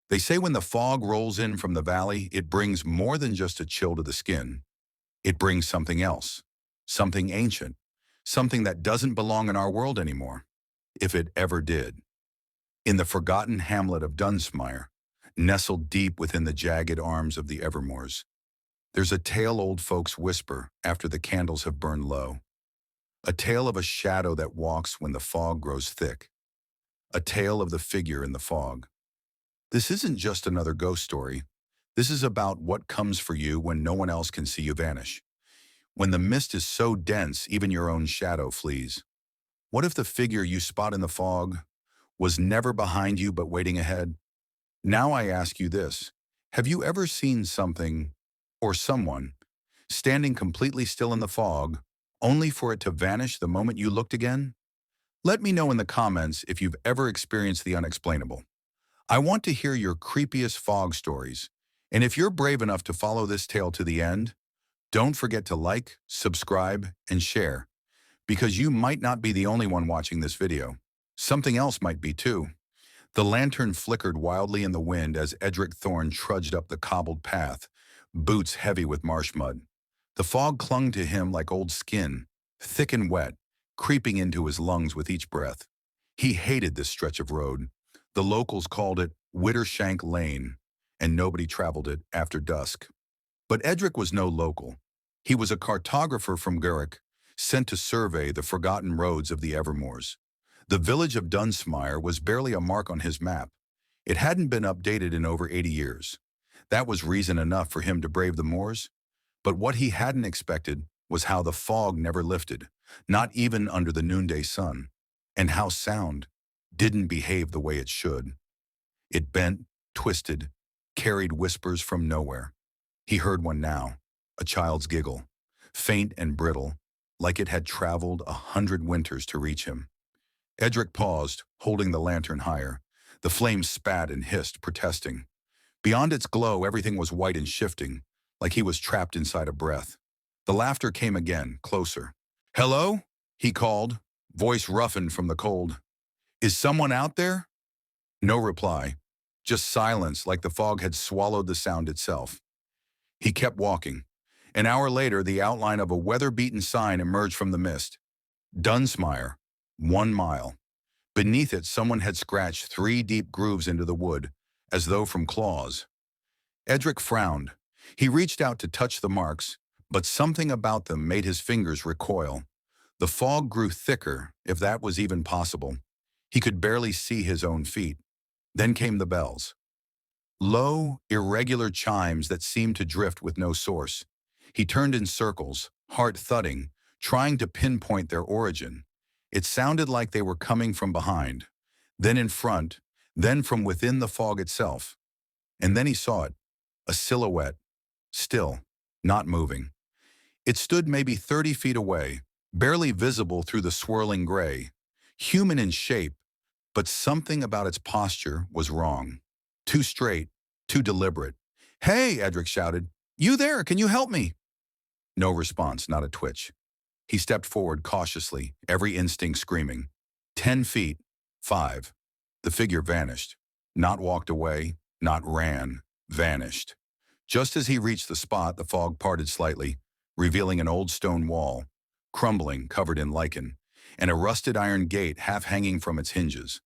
They say when the fog rolls in from the valley, it brings more than just a chill to the skin. It brings something else, something ancient, something that doesn't belong in our world anymore, if it ever did. In the forgotten hamlet of Dunsmire, nestled deep within the jagged arms of the Evermores, there's a tale old folks whisper after the candles have burned low. A tale of a shadow that walks when the fog grows thick. A tale of the figure in the fog. This isn't just another ghost story. This is about what comes for you when no one else can see you vanish. When the mist is so dense, even your own shadow flees. What if the figure you spot in the fog was never behind you but waiting ahead? Now I ask you this. Have you ever seen something, or someone, standing completely still in the fog, only for it to vanish the moment you looked again? Let me know in the comments if you've ever experienced the unexplainable. I want to hear your creepiest fog stories. And if you're brave enough to follow this tale to the end, don't forget to like, subscribe, and share, because you might not be the only one watching this video. Something else might be too. The lantern flickered wildly in the wind as Edric Thorne trudged up the cobbled path, boots heavy with marsh mud. The fog clung to him like old skin, thick and wet, creeping into his lungs with each breath. He hated this stretch of road. The locals called it Widdershank Lane, and nobody traveled it after dusk. But Edric was no local. He was a cartographer from Gurrick, sent to survey the forgotten roads of the Evermores. The village of Dunsmire was barely a mark on his map. It hadn't been updated in over 80 years. That was reason enough for him to brave the moors. But what he hadn't expected was how the fog never lifted, not even under the noonday sun, and how sound didn't behave the way it should. It bent, twisted, carried whispers from nowhere. He heard one now, a child's giggle, faint and brittle, like it had traveled 100 winters to reach him. Edric paused, holding the lantern higher. The flame spat and hissed, protesting. Beyond its glow, everything was white and shifting, like he was trapped inside a breath. The laughter came again, closer. "Hello?" he called, voice roughened from the cold. "Is someone out there?" No reply, just silence like the fog had swallowed the sound itself. He kept walking. An hour later, the outline of a weather-beaten sign emerged from the mist. Dunsmire, 1 mile. Beneath it, someone had scratched 3 deep grooves into the wood, as though from claws. Edric frowned. He reached out to touch the marks, but something about them made his fingers recoil. The fog grew thicker, if that was even possible. He could barely see his own feet. Then came the bells. Low, irregular chimes that seemed to drift with no source. He turned in circles, heart thudding, trying to pinpoint their origin. It sounded like they were coming from behind, then in front, then from within the fog itself. And then he saw it, a silhouette, still, not moving. It stood maybe 30 feet away, barely visible through the swirling gray, human in shape, but something about its posture was wrong. Too straight, too deliberate. "Hey," Edric shouted. "You there? Can you help me?" No response, not a twitch. He stepped forward cautiously, every instinct screaming. 10 feet, 5. The figure vanished. Not walked away, not ran, vanished. Just as he reached the spot, the fog parted slightly, revealing an old stone wall, crumbling, covered in lichen, and a rusted iron gate half hanging from its hinges.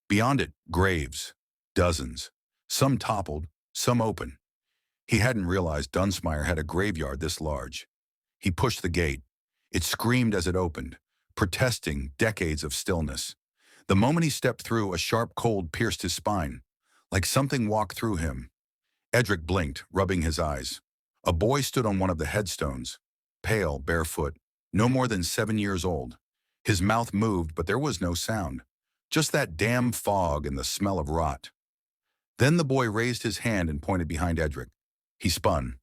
Beyond it, graves, dozens, some toppled, some open. He hadn't realized Dunsmire had a graveyard this large. He pushed the gate. It screamed as it opened, protesting decades of stillness. The moment he stepped through, a sharp cold pierced his spine, like something walked through him. Edric blinked, rubbing his eyes. A boy stood on one of the headstones, pale, barefoot, no more than 7 years old. His mouth moved, but there was no sound. Just that damn fog and the smell of rot. Then the boy raised his hand and pointed behind Edric. He spun.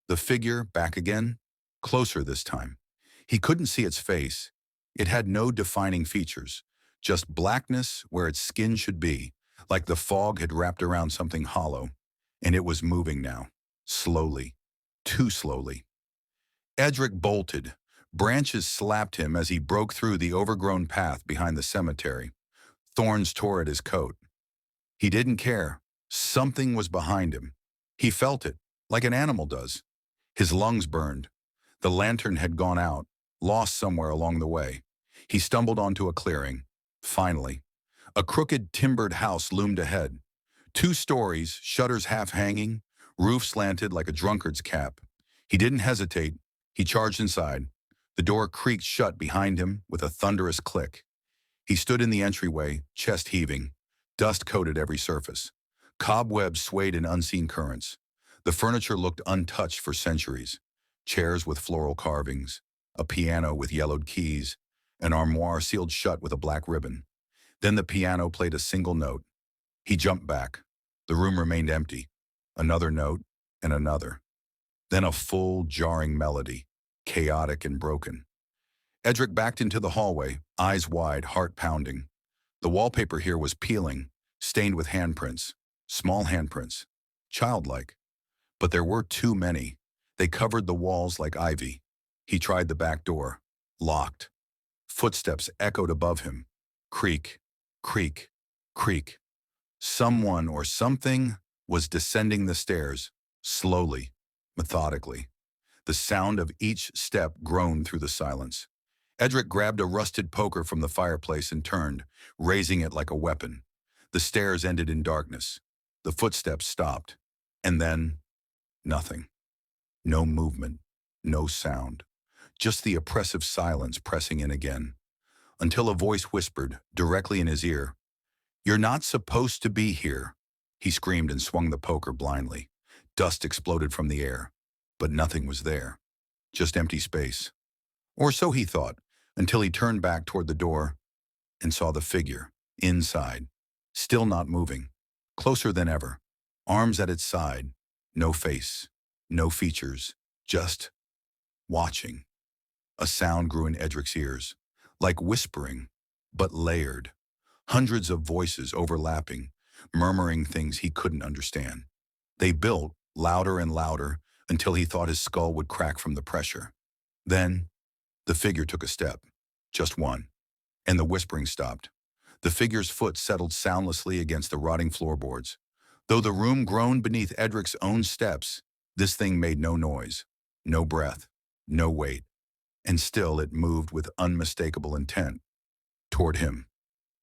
The figure, back again, closer this time. He couldn't see its face. It had no defining features, just blackness where its skin should be, like the fog had wrapped around something hollow. And it was moving now, slowly, too slowly. Edric bolted. Branches slapped him as he broke through the overgrown path behind the cemetery. Thorns tore at his coat. He didn't care. Something was behind him. He felt it, like an animal does. His lungs burned. The lantern had gone out, lost somewhere along the way. He stumbled onto a clearing. Finally, a crooked timbered house loomed ahead. 2 stories, shutters half hanging, roof slanted like a drunkard's cap. He didn't hesitate. He charged inside. The door creaked shut behind him with a thunderous click. He stood in the entryway, chest heaving. Dust coated every surface. Cobwebs swayed in unseen currents. The furniture looked untouched for centuries. Chairs with floral carvings, a piano with yellowed keys, an armoire sealed shut with a black ribbon. Then the piano played a single note. He jumped back. The room remained empty. Another note, and another. Then a full, jarring melody, chaotic and broken. Edric backed into the hallway, eyes wide, heart pounding. The wallpaper here was peeling, stained with handprints, small handprints, childlike. But there were too many. They covered the walls like ivy. He tried the back door, locked. Footsteps echoed above him. Creak, creak, creak. Someone or something was descending the stairs, slowly, methodically. The sound of each step groaned through the silence. Edric grabbed a rusted poker from the fireplace and turned, raising it like a weapon. The stairs ended in darkness. The footsteps stopped. And then, nothing. No movement, no sound. Just the oppressive silence pressing in again. Until a voice whispered, directly in his ear, "You're not supposed to be here." He screamed and swung the poker blindly. Dust exploded from the air, but nothing was there. Just empty space. Or so he thought, until he turned back toward the door and saw the figure, inside, still not moving, closer than ever, arms at its side, no face, no features, just watching. A sound grew in Edric's ears, like whispering, but layered. Hundreds of voices overlapping, murmuring things he couldn't understand. They built, louder and louder, until he thought his skull would crack from the pressure. Then, the figure took a step, just one, and the whispering stopped. The figure's foot settled soundlessly against the rotting floorboards. Though the room groaned beneath Edric's own steps, this thing made no noise, no breath, no weight. And still it moved with unmistakable intent. Toward him.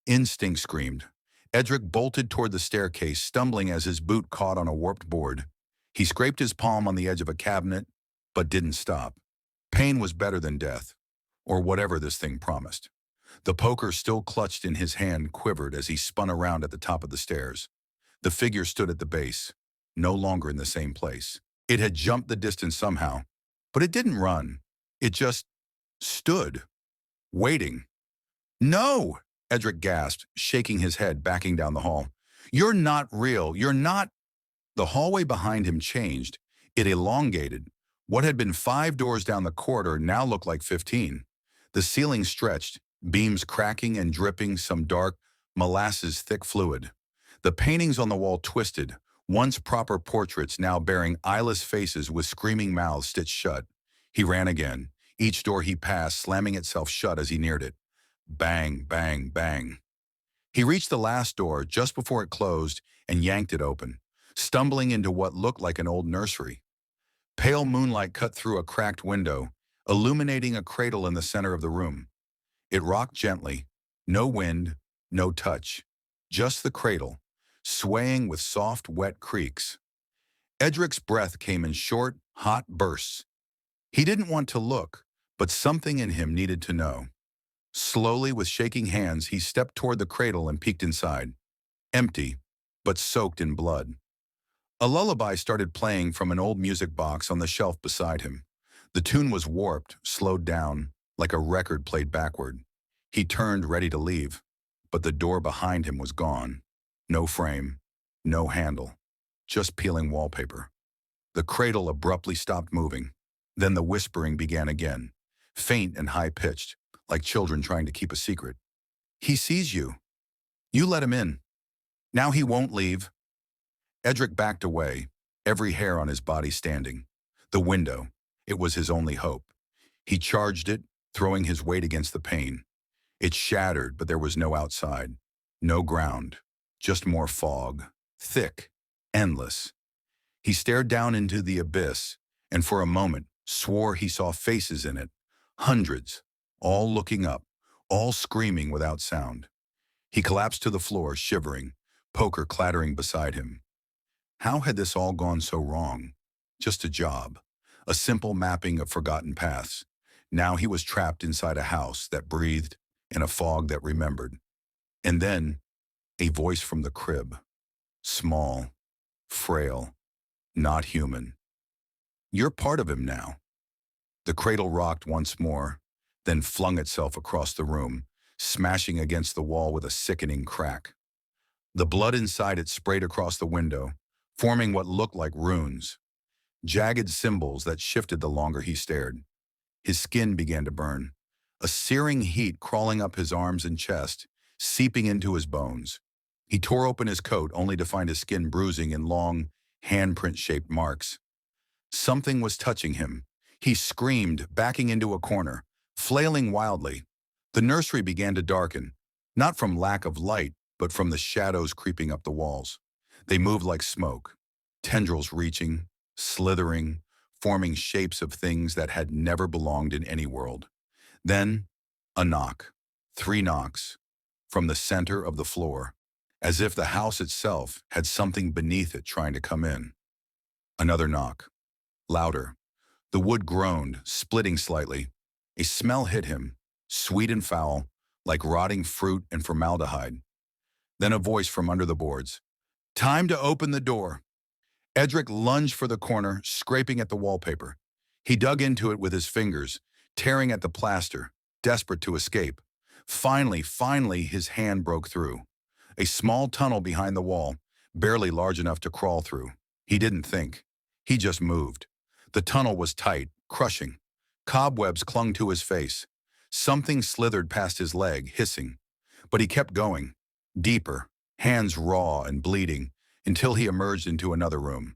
Instinct screamed. Edric bolted toward the staircase, stumbling as his boot caught on a warped board. He scraped his palm on the edge of a cabinet, but didn't stop. Pain was better than death, or whatever this thing promised. The poker still clutched in his hand quivered as he spun around at the top of the stairs. The figure stood at the base, no longer in the same place. It had jumped the distance somehow, but it didn't run. It just stood, waiting. "No!" Edric gasped, shaking his head, backing down the hall. "You're not real. You're not—" The hallway behind him changed. It elongated. What had been 5 doors down the corridor now looked like 15. The ceiling stretched, beams cracking and dripping some dark, molasses-thick fluid. The paintings on the wall twisted, once proper portraits now bearing eyeless faces with screaming mouths stitched shut. He ran again, each door he passed slamming itself shut as he neared it. Bang, bang, bang. He reached the last door just before it closed and yanked it open, stumbling into what looked like an old nursery. Pale moonlight cut through a cracked window, illuminating a cradle in the center of the room. It rocked gently, no wind, no touch, just the cradle, swaying with soft, wet creaks. Edric's breath came in short, hot bursts. He didn't want to look, but something in him needed to know. Slowly, with shaking hands, he stepped toward the cradle and peeked inside. Empty, but soaked in blood. A lullaby started playing from an old music box on the shelf beside him. The tune was warped, slowed down, like a record played backward. He turned, ready to leave, but the door behind him was gone. No frame, no handle, just peeling wallpaper. The cradle abruptly stopped moving. Then the whispering began again, faint and high-pitched, like children trying to keep a secret. "He sees you. You let him in. Now he won't leave." Edric backed away, every hair on his body standing. The window, it was his only hope. He charged it, throwing his weight against the pane. It shattered, but there was no outside, no ground, just more fog, thick, endless. He stared down into the abyss, and for a moment swore he saw faces in it, hundreds, all looking up, all screaming without sound. He collapsed to the floor, shivering, poker clattering beside him. How had this all gone so wrong? Just a job, a simple mapping of forgotten paths. Now he was trapped inside a house that breathed in a fog that remembered. And then, a voice from the crib. Small, frail, not human. You're part of him now. The cradle rocked once more, then flung itself across the room, smashing against the wall with a sickening crack. The blood inside it sprayed across the window, forming what looked like runes, jagged symbols that shifted the longer he stared. His skin began to burn, a searing heat crawling up his arms and chest, seeping into his bones. He tore open his coat only to find his skin bruising in long, handprint-shaped marks. Something was touching him. He screamed, backing into a corner, flailing wildly. The nursery began to darken, not from lack of light, but from the shadows creeping up the walls. They moved like smoke, tendrils reaching, slithering, forming shapes of things that had never belonged in any world. Then, a knock, 3 knocks, from the center of the floor, as if the house itself had something beneath it trying to come in. Another knock, louder. The wood groaned, splitting slightly. A smell hit him, sweet and foul, like rotting fruit and formaldehyde. Then a voice from under the boards. Time to open the door. Edric lunged for the corner, scraping at the wallpaper. He dug into it with his fingers, tearing at the plaster, desperate to escape. Finally, his hand broke through. A small tunnel behind the wall, barely large enough to crawl through. He didn't think. He just moved. The tunnel was tight, crushing. Cobwebs clung to his face. Something slithered past his leg, hissing. But he kept going, deeper, hands raw and bleeding, until he emerged into another room.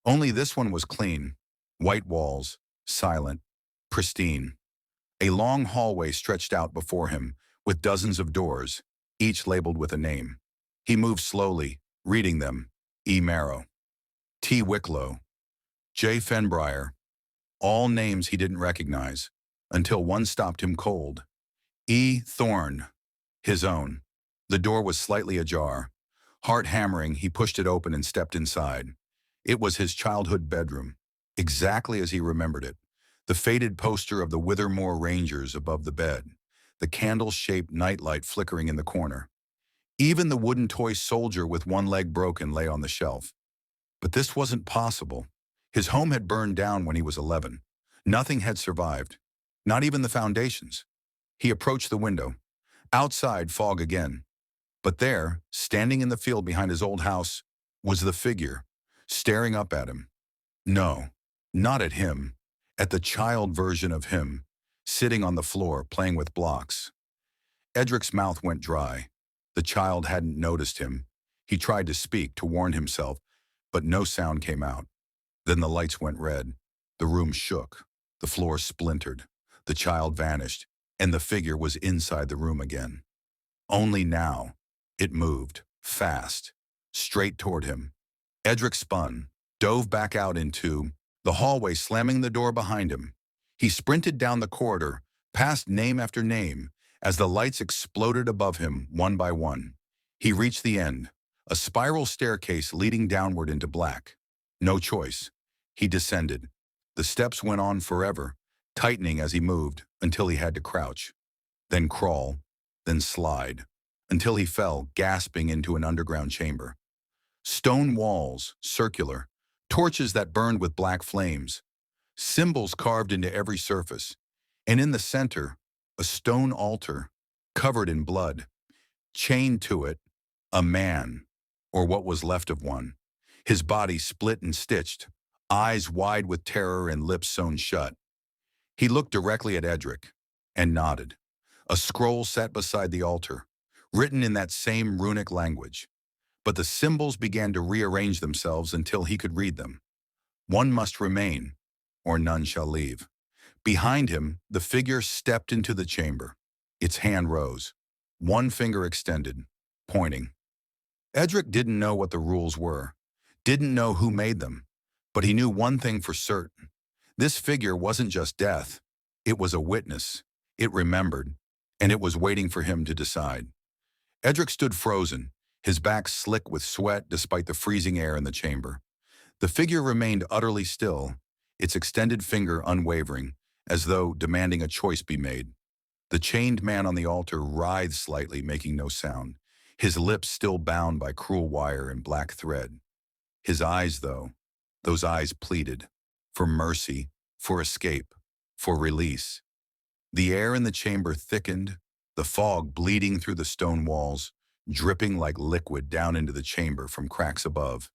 Only this one was clean. White walls, silent, pristine. A long hallway stretched out before him, with dozens of doors, each labeled with a name. He moved slowly, reading them. E. Marrow, T. Wicklow, J. Fenbriar, all names he didn't recognize, until one stopped him cold. E. Thorne, his own. The door was slightly ajar. Heart hammering, he pushed it open and stepped inside. It was his childhood bedroom, exactly as he remembered it. The faded poster of the Withermore Rangers above the bed, the candle-shaped nightlight flickering in the corner. Even the wooden toy soldier with one leg broken lay on the shelf. But this wasn't possible. His home had burned down when he was 11. Nothing had survived, not even the foundations. He approached the window. Outside, fog again. But there, standing in the field behind his old house, was the figure, staring up at him. No, not at him, at the child version of him, sitting on the floor playing with blocks. Edric's mouth went dry. The child hadn't noticed him. He tried to speak, to warn himself, but no sound came out. Then the lights went red. The room shook. The floor splintered. The child vanished, and the figure was inside the room again. Only now, it moved, fast, straight toward him. Edric spun, dove back out into the hallway, slamming the door behind him. He sprinted down the corridor, past name after name, as the lights exploded above him, one by one. He reached the end, a spiral staircase leading downward into black. No choice. He descended. The steps went on forever, tightening as he moved, until he had to crouch, then crawl, then slide, until he fell, gasping into an underground chamber. Stone walls, circular, torches that burned with black flames, symbols carved into every surface, and in the center, a stone altar, covered in blood. Chained to it, a man, or what was left of one, his body split and stitched, eyes wide with terror and lips sewn shut. He looked directly at Edric, and nodded. A scroll sat beside the altar, written in that same runic language. But the symbols began to rearrange themselves until he could read them. One must remain, or none shall leave. Behind him, the figure stepped into the chamber. Its hand rose, one finger extended, pointing. Edric didn't know what the rules were, Didn't know who made them, but he knew one thing for certain. This figure wasn't just death. It was a witness. It remembered, and it was waiting for him to decide. Edric stood frozen, his back slick with sweat despite the freezing air in the chamber. The figure remained utterly still, its extended finger unwavering, as though demanding a choice be made. The chained man on the altar writhed slightly, making no sound, his lips still bound by cruel wire and black thread. His eyes, though, those eyes pleaded for mercy, for escape, for release. The air in the chamber thickened, the fog bleeding through the stone walls, dripping like liquid down into the chamber from cracks above.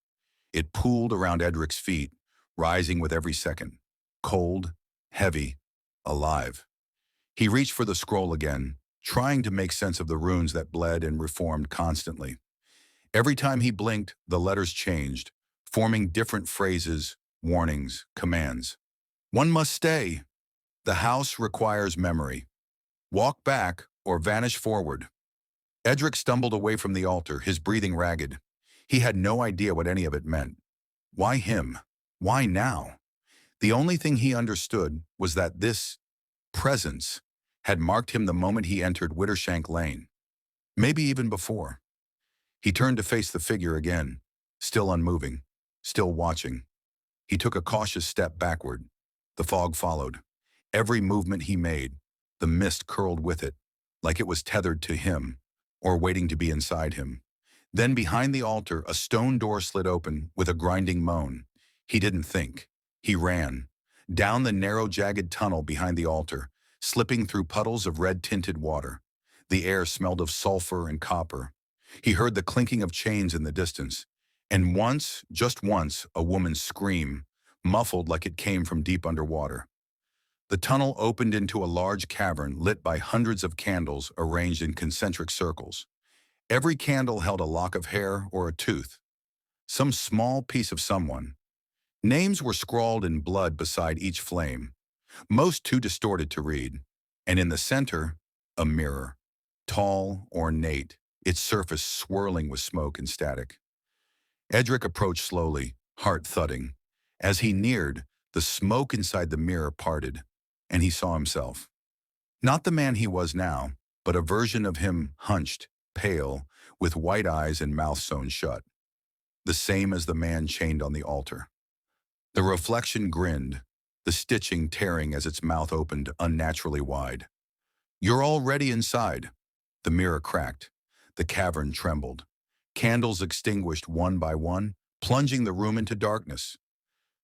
It pooled around Edric's feet, rising with every second, cold, heavy, alive. He reached for the scroll again, trying to make sense of the runes that bled and reformed constantly. Every time he blinked, the letters changed, forming different phrases, warnings, commands. One must stay. The house requires memory. Walk back or vanish forward. Edric stumbled away from the altar, his breathing ragged. He had no idea what any of it meant. Why him? Why now? The only thing he understood was that this presence had marked him the moment he entered Widdershank Lane. Maybe even before. He turned to face the figure again, still unmoving, still watching. He took a cautious step backward. The fog followed. Every movement he made, the mist curled with it, like it was tethered to him, or waiting to be inside him. Then behind the altar, a stone door slid open with a grinding moan. He didn't think. He ran. Down the narrow, jagged tunnel behind the altar, slipping through puddles of red-tinted water. The air smelled of sulfur and copper. He heard the clinking of chains in the distance. And once, just once, a woman's scream, muffled like it came from deep underwater. The tunnel opened into a large cavern lit by hundreds of candles arranged in concentric circles. Every candle held a lock of hair or a tooth, some small piece of someone. Names were scrawled in blood beside each flame, most too distorted to read. And in the center, a mirror, tall, ornate, its surface swirling with smoke and static. Edric approached slowly, heart thudding. As he neared, the smoke inside the mirror parted, and he saw himself. Not the man he was now, but a version of him hunched, pale, with white eyes and mouth sewn shut. The same as the man chained on the altar. The reflection grinned, the stitching tearing as its mouth opened unnaturally wide. "You're already inside." The mirror cracked. The cavern trembled. Candles extinguished one by one, plunging the room into darkness.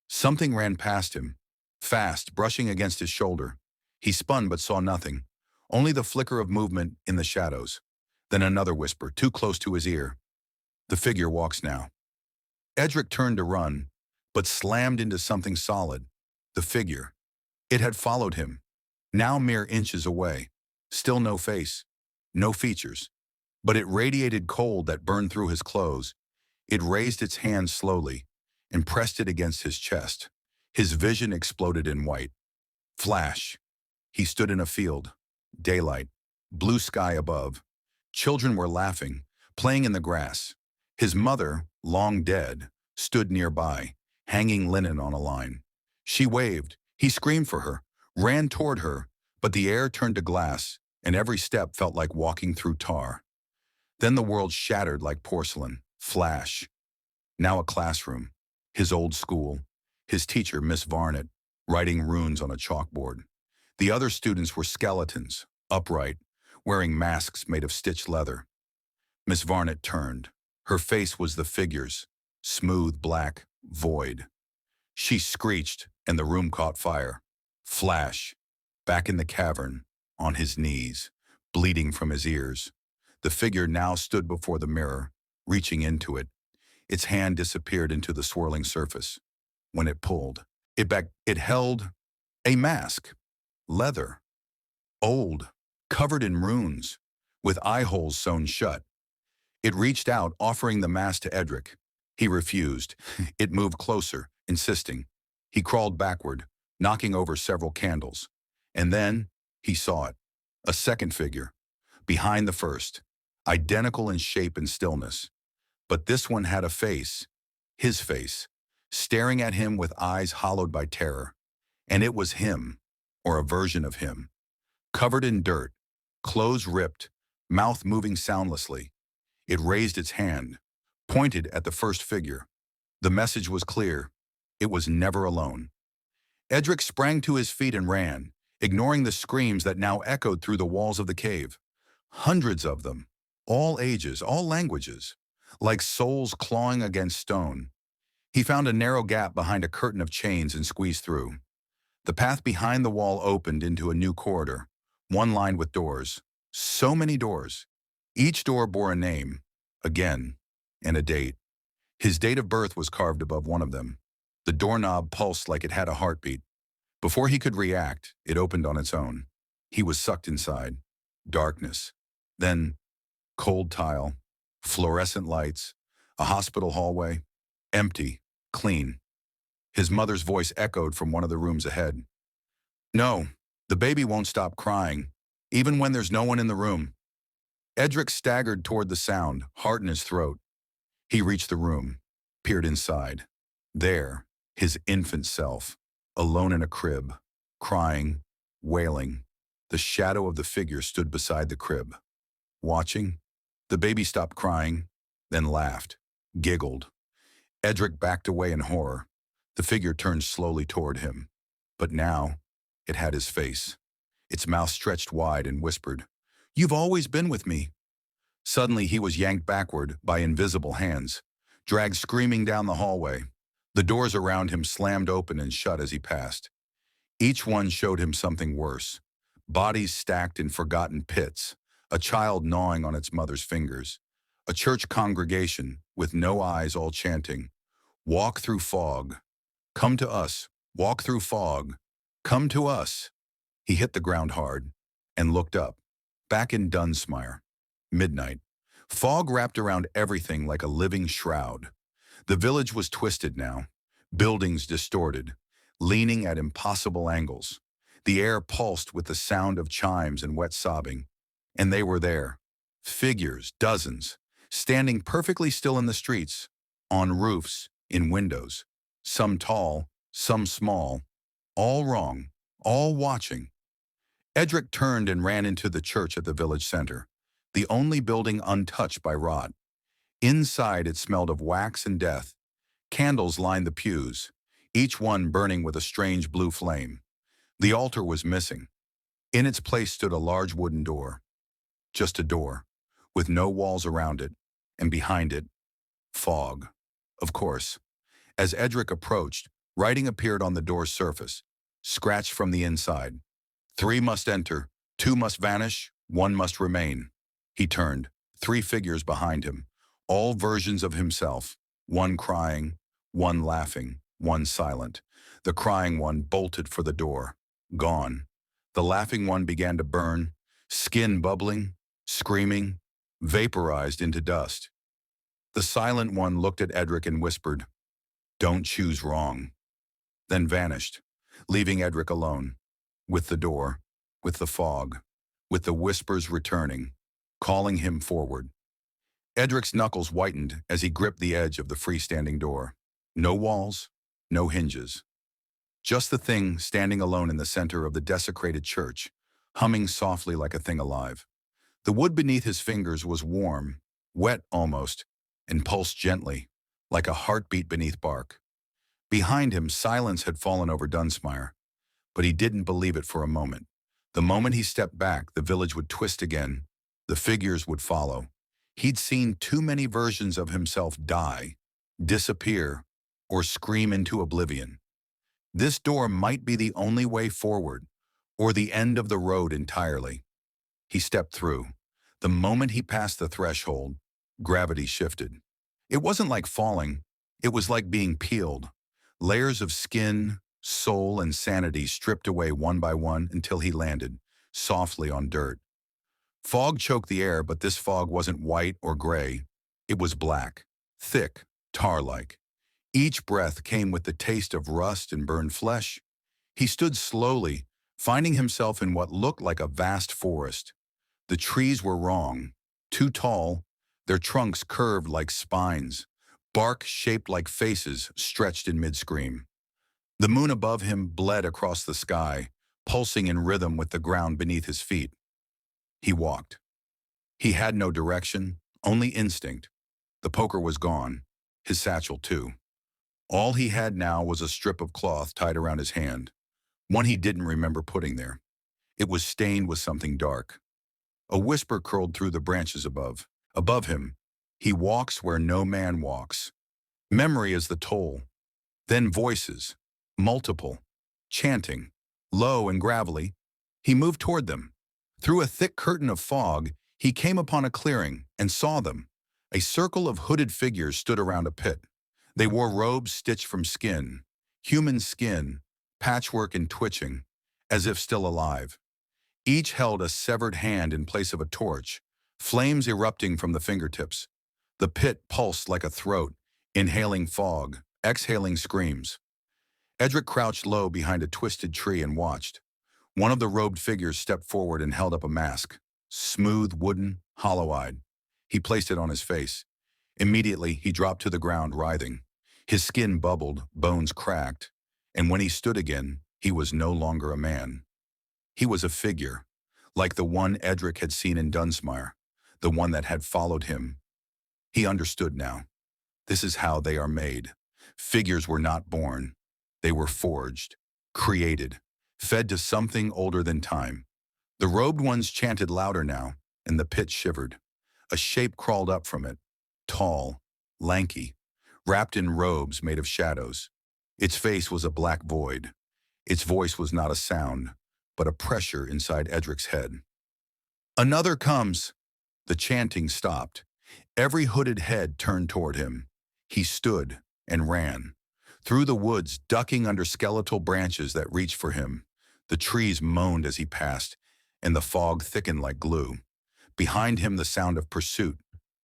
Something ran past him, fast, brushing against his shoulder. He spun but saw nothing, only the flicker of movement in the shadows. Then another whisper, too close to his ear. "The figure walks now." Edric turned to run, but slammed into something solid. The figure. It had followed him, now mere inches away. Still no face, no features. But it radiated cold that burned through his clothes. It raised its hand slowly and pressed it against his chest. His vision exploded in white. Flash. He stood in a field. Daylight. Blue sky above. Children were laughing, playing in the grass. His mother, long dead, stood nearby, hanging linen on a line. She waved. He screamed for her, ran toward her, but the air turned to glass, and every step felt like walking through tar. Then the world shattered like porcelain. Flash. Now a classroom. His old school. His teacher, Miss Varnett, writing runes on a chalkboard. The other students were skeletons, upright, wearing masks made of stitched leather. Miss Varnett turned. Her face was the figure's, smooth, black, void. She screeched, and the room caught fire. Flash. Back in the cavern, on his knees, bleeding from his ears. The figure now stood before the mirror, reaching into it. Its hand disappeared into the swirling surface. When it pulled, it held a mask. Leather. Old. Covered in runes, with eye holes sewn shut. It reached out, offering the mask to Edric. He refused. It moved closer, insisting. He crawled backward, knocking over several candles. And then, he saw it. A second figure, behind the first, identical in shape and stillness. But this one had a face. his face, staring at him with eyes hollowed by terror. And it was him, or a version of him, covered in dirt, clothes ripped, mouth moving soundlessly. It raised its hand, pointed at the first figure. The message was clear. It was never alone. Edric sprang to his feet and ran, ignoring the screams that now echoed through the walls of the cave. Hundreds of them, all ages, all languages, like souls clawing against stone. He found a narrow gap behind a curtain of chains and squeezed through. The path behind the wall opened into a new corridor, one lined with doors. So many doors. Each door bore a name, again, and a date. His date of birth was carved above one of them. The doorknob pulsed like it had a heartbeat. Before he could react, it opened on its own. He was sucked inside. Darkness. Then, cold tile, fluorescent lights, a hospital hallway, empty, clean. His mother's voice echoed from one of the rooms ahead. "No, the baby won't stop crying, even when there's no one in the room." Edric staggered toward the sound, heart in his throat. He reached the room, peered inside. There, his infant self, alone in a crib, crying, wailing. The shadow of the figure stood beside the crib. Watching, the baby stopped crying, then laughed, giggled. Edric backed away in horror. The figure turned slowly toward him. But now, it had his face. Its mouth stretched wide and whispered, "You've always been with me." Suddenly, he was yanked backward by invisible hands, dragged screaming down the hallway. The doors around him slammed open and shut as he passed. Each one showed him something worse. Bodies stacked in forgotten pits, a child gnawing on its mother's fingers, a church congregation with no eyes all chanting, "Walk through fog. Come to us. Walk through fog. Come to us." He hit the ground hard and looked up. Back in Dunsmire. Midnight. Fog wrapped around everything like a living shroud. The village was twisted now, buildings distorted, leaning at impossible angles. The air pulsed with the sound of chimes and wet sobbing. And they were there. Figures, dozens, standing perfectly still in the streets, on roofs, in windows. Some tall, some small, all wrong, all watching. Edric turned and ran into the church at the village center, the only building untouched by rot. Inside it smelled of wax and death. Candles lined the pews, each one burning with a strange blue flame. The altar was missing. In its place stood a large wooden door. Just a door, with no walls around it, and behind it, fog. Of course. As Edric approached, writing appeared on the door's surface, scratched from the inside. 3 must enter, 2 must vanish, 1 must remain. He turned, 3 figures behind him, all versions of himself, 1 crying, 1 laughing, 1 silent. The crying one bolted for the door, gone. The laughing one began to burn, skin bubbling, screaming, vaporized into dust. The silent one looked at Edric and whispered, "Don't choose wrong," then vanished, leaving Edric alone, with the door, with the fog, with the whispers returning, calling him forward. Edric's knuckles whitened as he gripped the edge of the freestanding door. No walls, no hinges. Just the thing standing alone in the center of the desecrated church, humming softly like a thing alive. The wood beneath his fingers was warm, wet almost, and pulsed gently, like a heartbeat beneath bark. Behind him, silence had fallen over Dunsmire, but he didn't believe it for a moment. The moment he stepped back, the village would twist again. The figures would follow. He'd seen too many versions of himself die, disappear, or scream into oblivion. This door might be the only way forward, or the end of the road entirely. He stepped through. The moment he passed the threshold, gravity shifted. It wasn't like falling. It was like being peeled. Layers of skin, soul, and sanity stripped away one by one until he landed, softly on dirt. Fog choked the air, but this fog wasn't white or gray. It was black, thick, tar-like. Each breath came with the taste of rust and burned flesh. He stood slowly, finding himself in what looked like a vast forest. The trees were wrong, too tall, their trunks curved like spines, Bark shaped like faces stretched in mid-scream. The moon above him bled across the sky, pulsing in rhythm with the ground beneath his feet. He walked. He had no direction, only instinct. The poker was gone, his satchel too. All he had now was a strip of cloth tied around his hand, one he didn't remember putting there. It was stained with something dark. A whisper curled through the branches above. Above him, he walks where no man walks. Memory is the toll. Then voices, multiple, chanting, low and gravelly. He moved toward them. Through a thick curtain of fog, he came upon a clearing and saw them. A circle of hooded figures stood around a pit. They wore robes stitched from skin, human skin, patchwork and twitching, as if still alive. Each held a severed hand in place of a torch, flames erupting from the fingertips. The pit pulsed like a throat, inhaling fog, exhaling screams. Edric crouched low behind a twisted tree and watched. One of the robed figures stepped forward and held up a mask, smooth, wooden, hollow-eyed. He placed it on his face. Immediately, he dropped to the ground, writhing. His skin bubbled, bones cracked, and when he stood again, he was no longer a man. He was a figure, like the one Edric had seen in Dunsmire, the one that had followed him. He understood now. This is how they are made. Figures were not born. They were forged, created, fed to something older than time. The robed ones chanted louder now, and the pit shivered. A shape crawled up from it, tall, lanky, wrapped in robes made of shadows. Its face was a black void. Its voice was not a sound, but a pressure inside Edric's head. "Another comes!" The chanting stopped. Every hooded head turned toward him. He stood and ran. Through the woods, ducking under skeletal branches that reached for him. The trees moaned as he passed, and the fog thickened like glue. Behind him the sound of pursuit,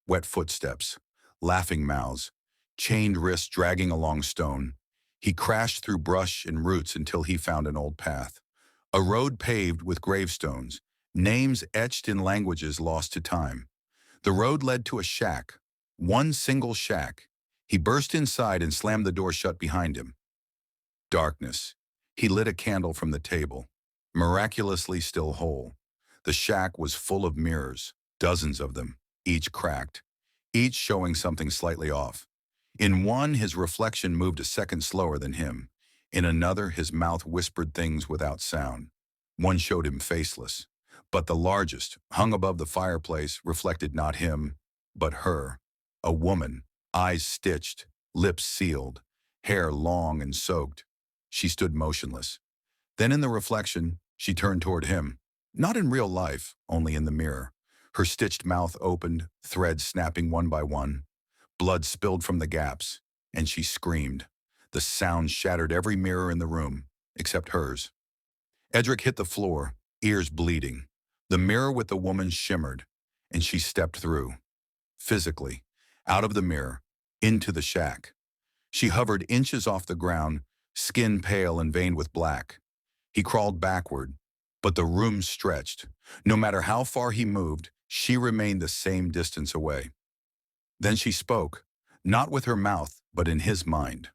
wet footsteps, laughing mouths, chained wrists dragging along stone. He crashed through brush and roots until he found an old path. A road paved with gravestones, names etched in languages lost to time. The road led to a shack, one single shack. He burst inside and slammed the door shut behind him. Darkness. He lit a candle from the table, miraculously still whole. The shack was full of mirrors, dozens of them, each cracked, each showing something slightly off. In one, his reflection moved a second slower than him. In another, his mouth whispered things without sound. One showed him faceless, but the largest, hung above the fireplace, reflected not him, but her. A woman, eyes stitched, lips sealed, hair long and soaked. She stood motionless. Then in the reflection, she turned toward him. Not in real life, only in the mirror. Her stitched mouth opened, threads snapping one by one. Blood spilled from the gaps, and she screamed. The sound shattered every mirror in the room, except hers. Edric hit the floor, ears bleeding. The mirror with the woman shimmered, and she stepped through. Physically, out of the mirror, into the shack. She hovered inches off the ground, skin pale and veined with black. He crawled backward, but the room stretched. No matter how far he moved, she remained the same distance away. Then she spoke, not with her mouth, but in his mind.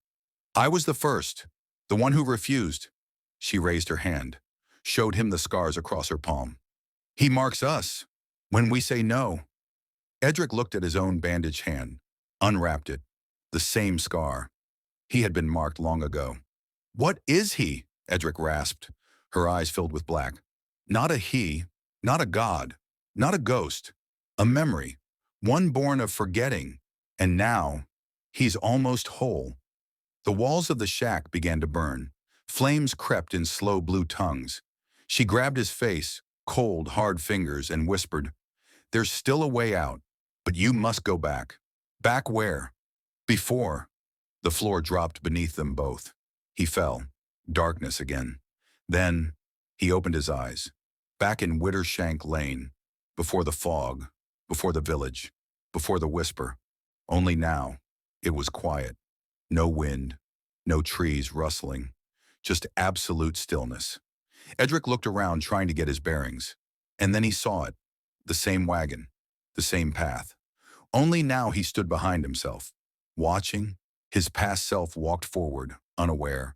"I was the first, the one who refused." She raised her hand, showed him the scars across her palm. "He marks us when we say no." Edric looked at his own bandaged hand, unwrapped it. The same scar. He had been marked long ago. "What is he?" Edric rasped, her eyes filled with black. Not a he, not a god, not a ghost. A memory, one born of forgetting. And now, he's almost whole. The walls of the shack began to burn. Flames crept in slow blue tongues. She grabbed his face, cold, hard fingers, and whispered, "There's still a way out, but you must go back." "Back where?" "Before." The floor dropped beneath them both. He fell. Darkness again. Then, he opened his eyes. Back in Widdershank Lane. Before the fog. Before the village. Before the whisper. Only now, it was quiet. No wind. No trees rustling. Just absolute stillness. Edric looked around trying to get his bearings. And then he saw it. The same wagon. The same path. Only now he stood behind himself. Watching, his past self walked forward, unaware,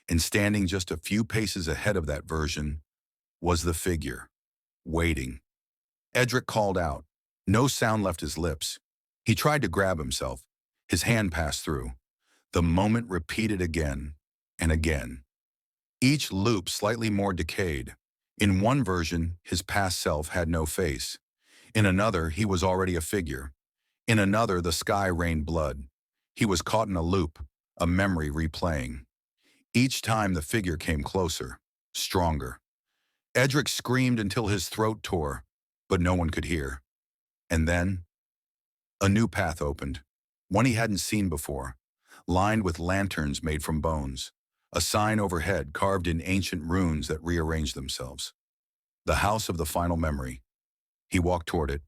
and standing just a few paces ahead of that version was the figure, waiting. Edric called out. No sound left his lips. He tried to grab himself. His hand passed through. The moment repeated again and again. Each loop slightly more decayed. In one version, his past self had no face. In another, he was already a figure. In another, the sky rained blood. He was caught in a loop, a memory replaying. Each time the figure came closer, stronger. Edric screamed until his throat tore, but no one could hear. And then, a new path opened, one he hadn't seen before, lined with lanterns made from bones, a sign overhead carved in ancient runes that rearranged themselves. The house of the final memory. He walked toward it,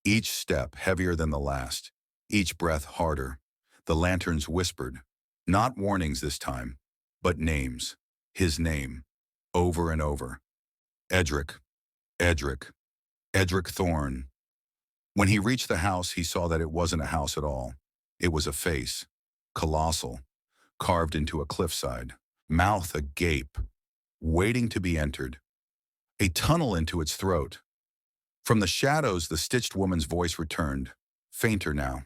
each step heavier than the last, each breath harder. The lanterns whispered, not warnings this time, but names, his name, over and over. Edric, Edric, Edric Thorne. When he reached the house, he saw that it wasn't a house at all. It was a face, colossal, carved into a cliffside, mouth agape, waiting to be entered, a tunnel into its throat. From the shadows, the stitched woman's voice returned, fainter now.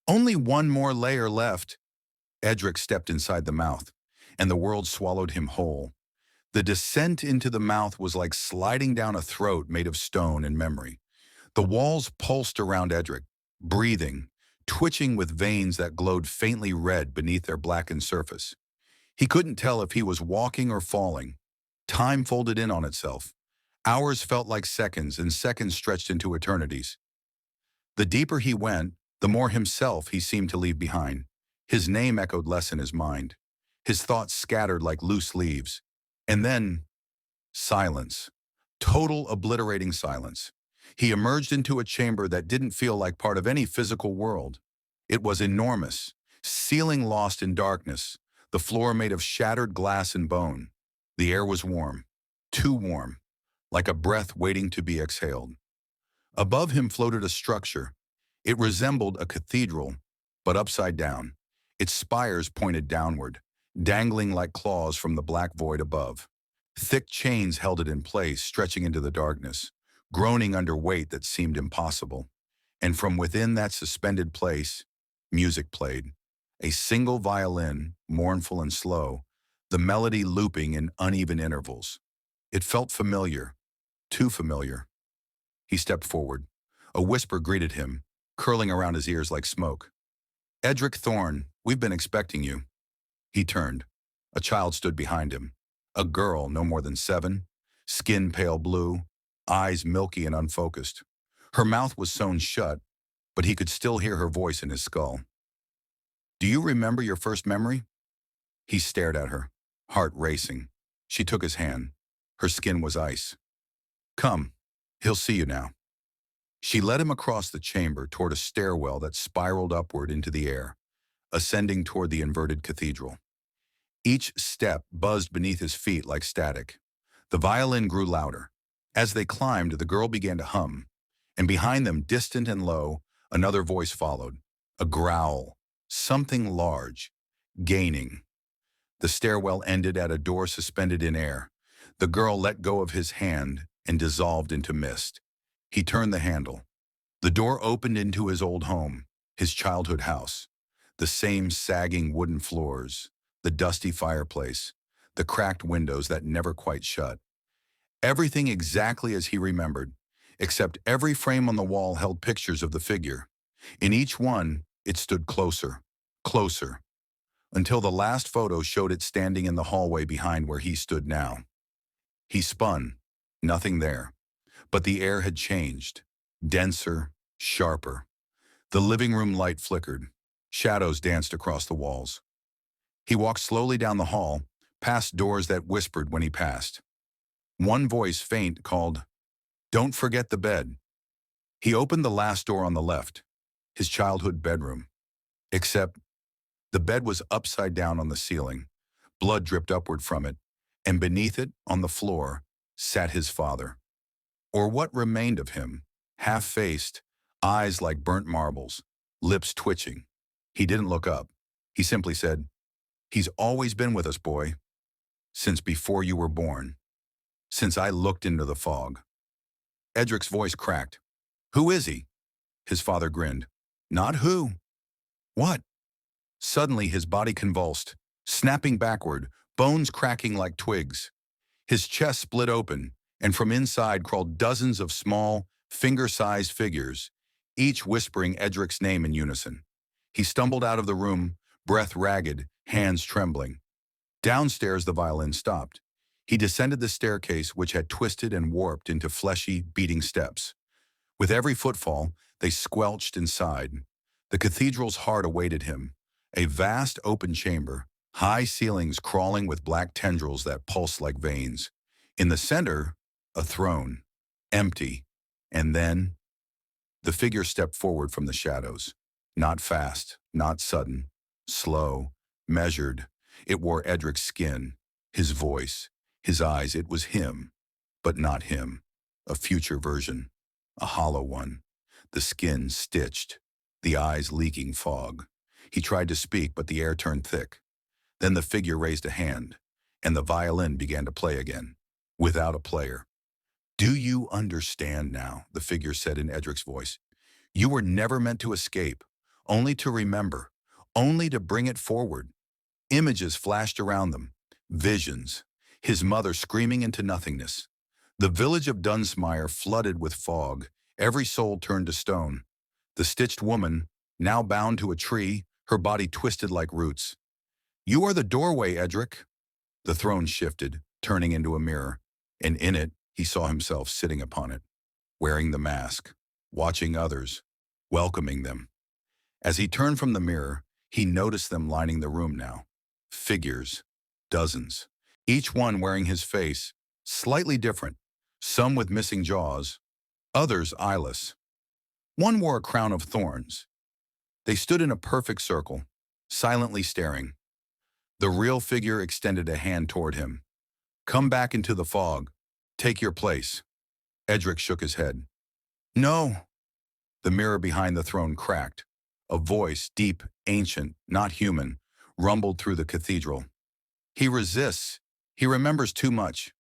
Only one more layer left. Edric stepped inside the mouth, and the world swallowed him whole. The descent into the mouth was like sliding down a throat made of stone and memory. The walls pulsed around Edric, breathing, twitching with veins that glowed faintly red beneath their blackened surface. He couldn't tell if he was walking or falling. Time folded in on itself. Hours felt like seconds, and seconds stretched into eternities. The deeper he went, the more himself he seemed to leave behind. His name echoed less in his mind. His thoughts scattered like loose leaves. And then, silence. Total obliterating silence. He emerged into a chamber that didn't feel like part of any physical world. It was enormous, ceiling lost in darkness, the floor made of shattered glass and bone. The air was warm, too warm, like a breath waiting to be exhaled. Above him floated a structure. It resembled a cathedral, but upside down. Its spires pointed downward, dangling like claws from the black void above. Thick chains held it in place, stretching into the darkness, groaning under weight that seemed impossible. And from within that suspended place, music played. A single violin, mournful and slow, the melody looping in uneven intervals. It felt familiar, too familiar. He stepped forward. A whisper greeted him, curling around his ears like smoke. Edric Thorne, we've been expecting you. He turned. A child stood behind him. A girl, no more than 7, skin pale blue, eyes milky and unfocused. Her mouth was sewn shut, but he could still hear her voice in his skull. Do you remember your first memory? He stared at her, heart racing. She took his hand. Her skin was ice. Come, he'll see you now. She led him across the chamber toward a stairwell that spiraled upward into the air, ascending toward the inverted cathedral. Each step buzzed beneath his feet like static. The violin grew louder. As they climbed, the girl began to hum, and behind them, distant and low, another voice followed, a growl, something large, gaining. The stairwell ended at a door suspended in air. The girl let go of his hand and dissolved into mist. He turned the handle. The door opened into his old home, his childhood house. The same sagging wooden floors, the dusty fireplace, the cracked windows that never quite shut. Everything exactly as he remembered, except every frame on the wall held pictures of the figure. In each one, it stood closer, closer, until the last photo showed it standing in the hallway behind where he stood now. He spun, nothing there, but the air had changed, denser, sharper. The living room light flickered. Shadows danced across the walls. He walked slowly down the hall, past doors that whispered when he passed. One voice, faint, called, "Don't forget the bed." He opened the last door on the left, his childhood bedroom. Except the bed was upside down on the ceiling. Blood dripped upward from it, and beneath it, on the floor, sat his father. Or what remained of him, half-faced, eyes like burnt marbles, lips twitching. He didn't look up. He simply said, "He's always been with us, boy, since before you were born, since I looked into the fog." Edric's voice cracked. "Who is he?" His father grinned. "Not who. What?" Suddenly his body convulsed, snapping backward, bones cracking like twigs. His chest split open, and from inside crawled dozens of small, finger-sized figures, each whispering Edric's name in unison. He stumbled out of the room, breath ragged, hands trembling. Downstairs the violin stopped. He descended the staircase, which had twisted and warped into fleshy, beating steps. With every footfall, they squelched inside. The cathedral's heart awaited him, a vast open chamber, high ceilings crawling with black tendrils that pulsed like veins. In the center, a throne, empty. And then, the figure stepped forward from the shadows. Not fast, not sudden, slow, measured. It wore Edric's skin, his voice, his eyes. It was him, but not him. A future version, a hollow one. The skin stitched, the eyes leaking fog. He tried to speak, but the air turned thick. Then the figure raised a hand, and the violin began to play again, without a player. "Do you understand now?" the figure said in Edric's voice. "You were never meant to escape, only to remember, only to bring it forward." Images flashed around them, visions, his mother screaming into nothingness. The village of Dunsmire flooded with fog, every soul turned to stone. The stitched woman, now bound to a tree, her body twisted like roots. "You are the doorway, Edric." The throne shifted, turning into a mirror, and in it he saw himself sitting upon it, wearing the mask, watching others, welcoming them. As he turned from the mirror, he noticed them lining the room now. Figures, dozens, each one wearing his face, slightly different, some with missing jaws, others eyeless. One wore a crown of thorns. They stood in a perfect circle, silently staring. The real figure extended a hand toward him. "Come back into the fog. Take your place." Edric shook his head. "No." The mirror behind the throne cracked. A voice, deep, ancient, not human, rumbled through the cathedral. "He resists. He remembers too much."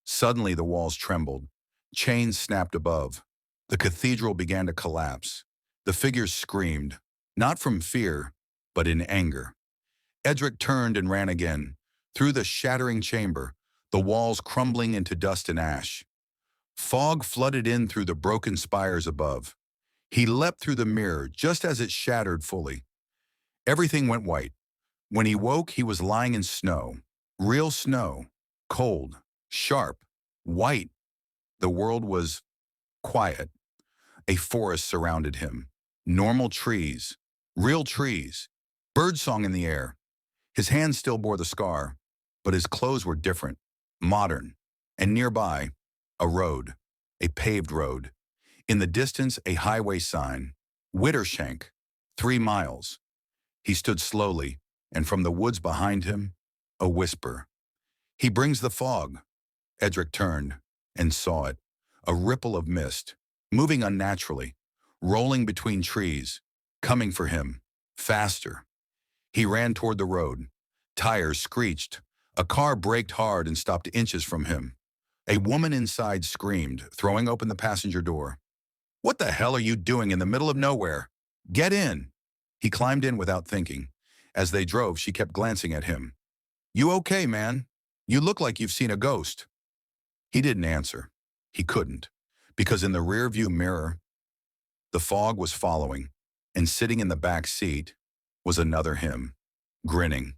Suddenly the walls trembled. Chains snapped above. The cathedral began to collapse. The figures screamed, not from fear, but in anger. Edric turned and ran again, through the shattering chamber, the walls crumbling into dust and ash. Fog flooded in through the broken spires above. He leapt through the mirror just as it shattered fully. Everything went white. When he woke, he was lying in snow. Real snow. Cold. Sharp. White. The world was quiet. A forest surrounded him. Normal trees. Real trees. Birdsong in the air. His hand still bore the scar, but his clothes were different, modern. And nearby, a road. A paved road. In the distance, a highway sign. Wittershank. 3 miles. He stood slowly, and from the woods behind him, a whisper. "He brings the fog." Edric turned and saw it. A ripple of mist, moving unnaturally, rolling between trees, coming for him, faster. He ran toward the road. Tires screeched. A car braked hard and stopped inches from him. A woman inside screamed, throwing open the passenger door. "What the hell are you doing in the middle of nowhere? Get in!" He climbed in without thinking. As they drove, she kept glancing at him. "You okay, man? You look like you've seen a ghost." He didn't answer. He couldn't, because in the rearview mirror, the fog was following, and sitting in the back seat was another him, grinning.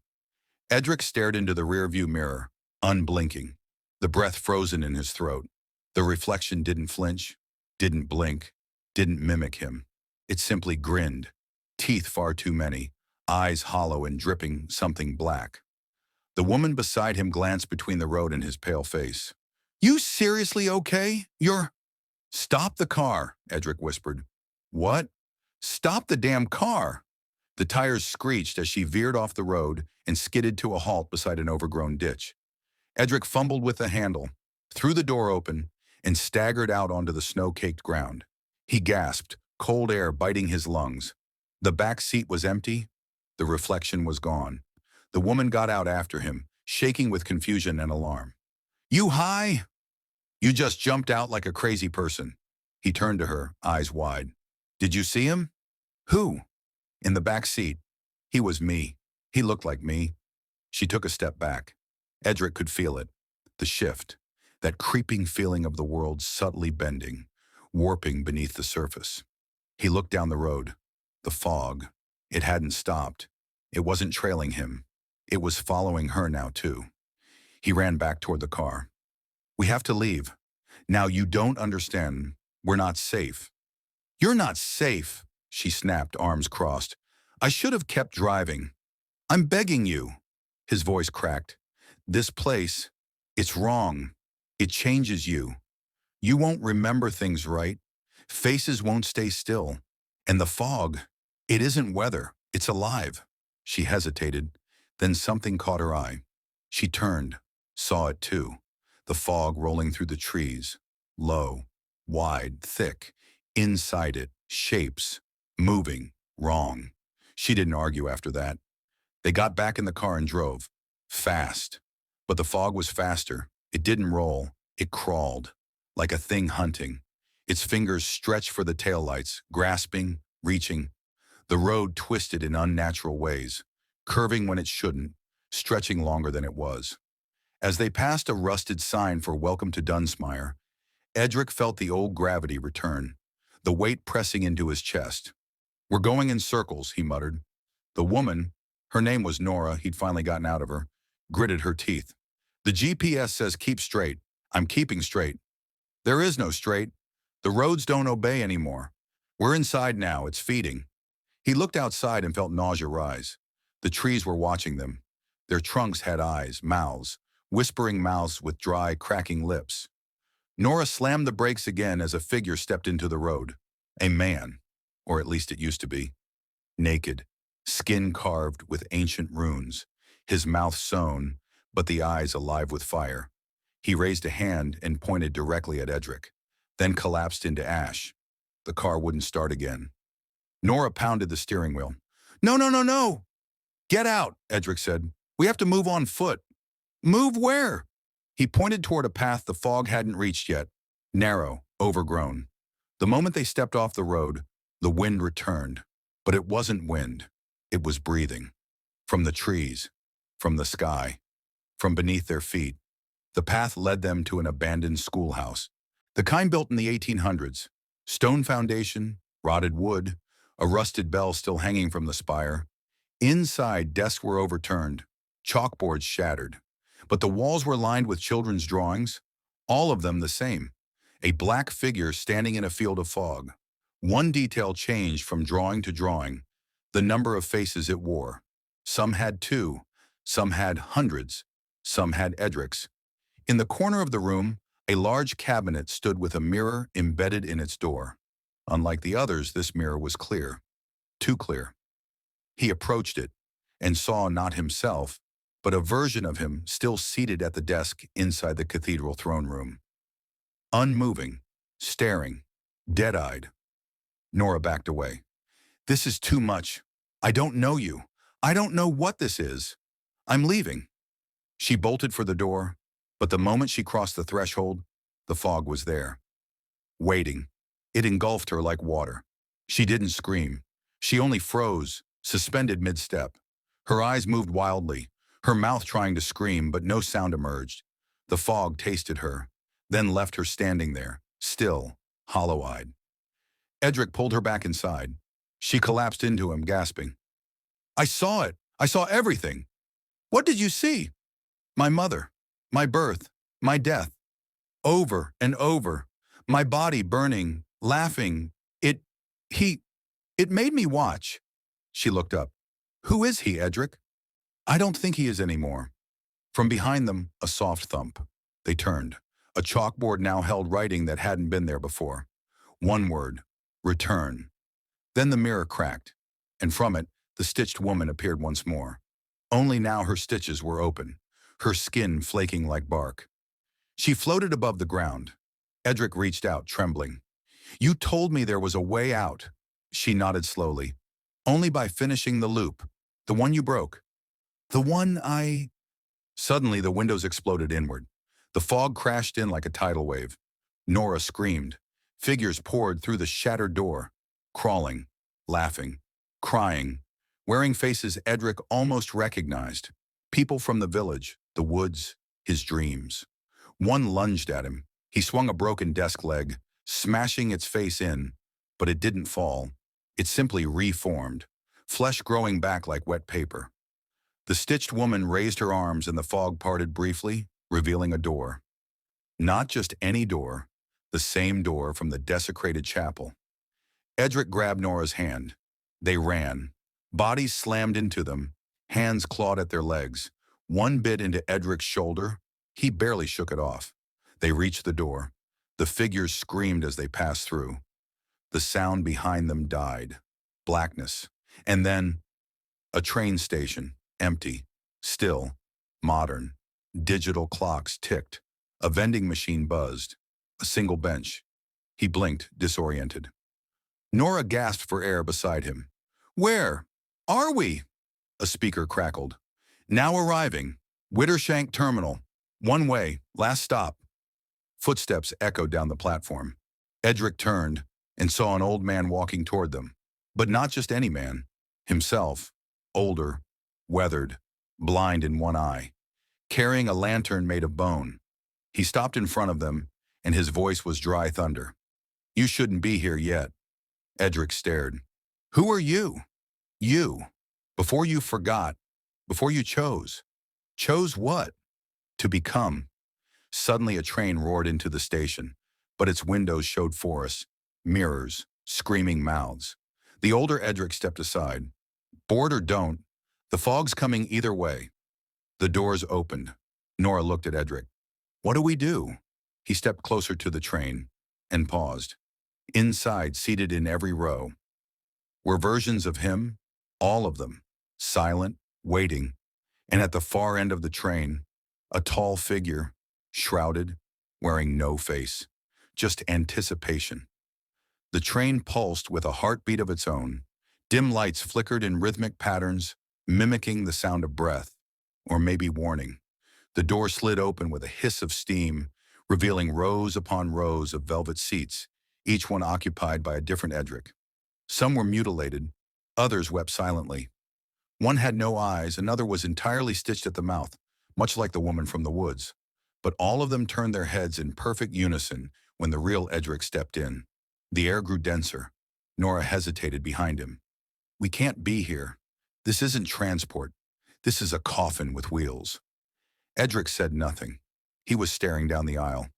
Edric stared into the rearview mirror, unblinking, the breath frozen in his throat. The reflection didn't flinch, didn't blink, didn't mimic him. It simply grinned, teeth far too many, eyes hollow and dripping something black. The woman beside him glanced between the road and his pale face. "You seriously okay? You're—" "Stop the car," Edric whispered. "What?" "Stop the damn car!" The tires screeched as she veered off the road and skidded to a halt beside an overgrown ditch. Edric fumbled with the handle, threw the door open, and staggered out onto the snow-caked ground. He gasped, cold air biting his lungs. The back seat was empty. The reflection was gone. The woman got out after him, shaking with confusion and alarm. "You high? You just jumped out like a crazy person." He turned to her, eyes wide. "Did you see him?" "Who?" "In the back seat. He was me. He looked like me." She took a step back. Edric could feel it. The shift. That creeping feeling of the world subtly bending, warping beneath the surface. He looked down the road. The fog. It hadn't stopped. It wasn't trailing him. It was following her now, too. He ran back toward the car. "We have to leave. Now you don't understand. We're not safe." "You're not safe," she snapped, arms crossed. "I should have kept driving. I'm begging you." His voice cracked. "This place, it's wrong. It changes you. You won't remember things right. Faces won't stay still. And the fog, it isn't weather, it's alive." She hesitated. Then something caught her eye. She turned, saw it too. The fog rolling through the trees. Low, wide, thick. Inside it, shapes. Moving. Wrong. She didn't argue after that. They got back in the car and drove. Fast. But the fog was faster. It didn't roll. It crawled. Like a thing hunting. Its fingers stretched for the taillights, grasping, reaching. The road twisted in unnatural ways, curving when it shouldn't, stretching longer than it was. As they passed a rusted sign for "Welcome to Dunsmire," Edric felt the old gravity return, the weight pressing into his chest. "We're going in circles," he muttered. The woman, her name was Norah, he'd finally gotten out of her, gritted her teeth. "The GPS says keep straight. I'm keeping straight." "There is no straight. The roads don't obey anymore. We're inside now, it's feeding." He looked outside and felt nausea rise. The trees were watching them. Their trunks had eyes, mouths, whispering mouths with dry, cracking lips. Norah slammed the brakes again as a figure stepped into the road. A man, or at least it used to be. Naked, skin carved with ancient runes, his mouth sewn, but the eyes alive with fire. He raised a hand and pointed directly at Edric, then collapsed into ash. The car wouldn't start again. Norah pounded the steering wheel. "No, no, no, no!" "Get out," Edric said. "We have to move on foot." "Move where?" He pointed toward a path the fog hadn't reached yet, narrow, overgrown. The moment they stepped off the road, the wind returned. But it wasn't wind. It was breathing. From the trees, from the sky, from beneath their feet. The path led them to an abandoned schoolhouse, the kind built in the 1800s. Stone foundation, rotted wood, a rusted bell still hanging from the spire. Inside, desks were overturned, chalkboards shattered. But the walls were lined with children's drawings, all of them the same. A black figure standing in a field of fog. One detail changed from drawing to drawing, the number of faces it wore. Some had 2, some had hundreds, some had Edric's. In the corner of the room, a large cabinet stood with a mirror embedded in its door. Unlike the others, this mirror was clear. Too clear. He approached it and saw not himself, but a version of him still seated at the desk inside the cathedral throne room. Unmoving, staring, dead-eyed. Norah backed away. "This is too much. I don't know you. I don't know what this is. I'm leaving." She bolted for the door, but the moment she crossed the threshold, the fog was there. Waiting. It engulfed her like water. She didn't scream. She only froze, suspended mid-step. Her eyes moved wildly, her mouth trying to scream, but no sound emerged. The fog tasted her, then left her standing there, still, hollow-eyed. Edric pulled her back inside. She collapsed into him, gasping. "I saw it. I saw everything." "What did you see?" "My mother, my birth, my death. Over and over. My body burning, laughing. It made me watch." She looked up. "Who is he, Edric?" "I don't think he is anymore." From behind them, a soft thump. They turned. A chalkboard now held writing that hadn't been there before. One word. Return. Then the mirror cracked, and from it, the stitched woman appeared once more. Only now her stitches were open, her skin flaking like bark. She floated above the ground. Edric reached out, trembling. "You told me there was a way out." She nodded slowly. Only by finishing the loop. The one you broke. The one I... Suddenly, the windows exploded inward. The fog crashed in like a tidal wave. Norah screamed. Figures poured through the shattered door, crawling, laughing, crying, wearing faces Edric almost recognized. People from the village, the woods, his dreams. One lunged at him. He swung a broken desk leg, smashing its face in, but it didn't fall. It simply reformed, flesh growing back like wet paper. The stitched woman raised her arms and the fog parted briefly, revealing a door. Not just any door, the same door from the desecrated chapel. Edric grabbed Norah's hand. They ran. Bodies slammed into them, hands clawed at their legs. One bit into Edric's shoulder. He barely shook it off. They reached the door. The figures screamed as they passed through. The sound behind them died. Blackness. And then a train station, empty, still, modern. Digital clocks ticked. A vending machine buzzed. A single bench. He blinked, disoriented. Norah gasped for air beside him. "Where are we?" A speaker crackled. "Now arriving. Widdershank Terminal. One way. Last stop." Footsteps echoed down the platform. Edric turned and saw an old man walking toward them. But not just any man. Himself. Older. Weathered. Blind in one eye. Carrying a lantern made of bone. He stopped in front of them, and his voice was dry thunder. "You shouldn't be here yet." Edric stared. "Who are you?" "You. Before you forgot. Before you chose." "Chose what?" "To become." Suddenly a train roared into the station, but its windows showed forests, mirrors, screaming mouths. The older Edric stepped aside. "Board or don't. The fog's coming either way." The doors opened. Norah looked at Edric. "What do we do?" He stepped closer to the train and paused. Inside, seated in every row, were versions of him, all of them, silent, waiting. And at the far end of the train, a tall figure, shrouded, wearing no face, just anticipation. The train pulsed with a heartbeat of its own. Dim lights flickered in rhythmic patterns, mimicking the sound of breath, or maybe warning. The door slid open with a hiss of steam, revealing rows upon rows of velvet seats, each one occupied by a different Edric. Some were mutilated, others wept silently. One had no eyes, another was entirely stitched at the mouth, much like the woman from the woods. But all of them turned their heads in perfect unison when the real Edric stepped in. The air grew denser. Norah hesitated behind him. "We can't be here. This isn't transport. This is a coffin with wheels." Edric said nothing. He was staring down the aisle.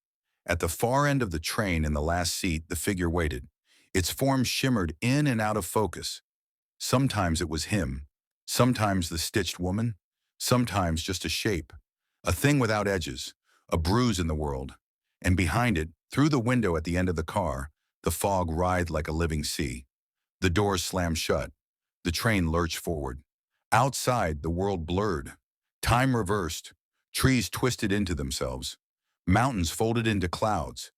At the far end of the train in the last seat, the figure waited. Its form shimmered in and out of focus. Sometimes it was him, sometimes the stitched woman, sometimes just a shape, a thing without edges, a bruise in the world. And behind it, through the window at the end of the car, the fog writhed like a living sea. The doors slammed shut. The train lurched forward. Outside, the world blurred. Time reversed. Trees twisted into themselves. Mountains folded into clouds.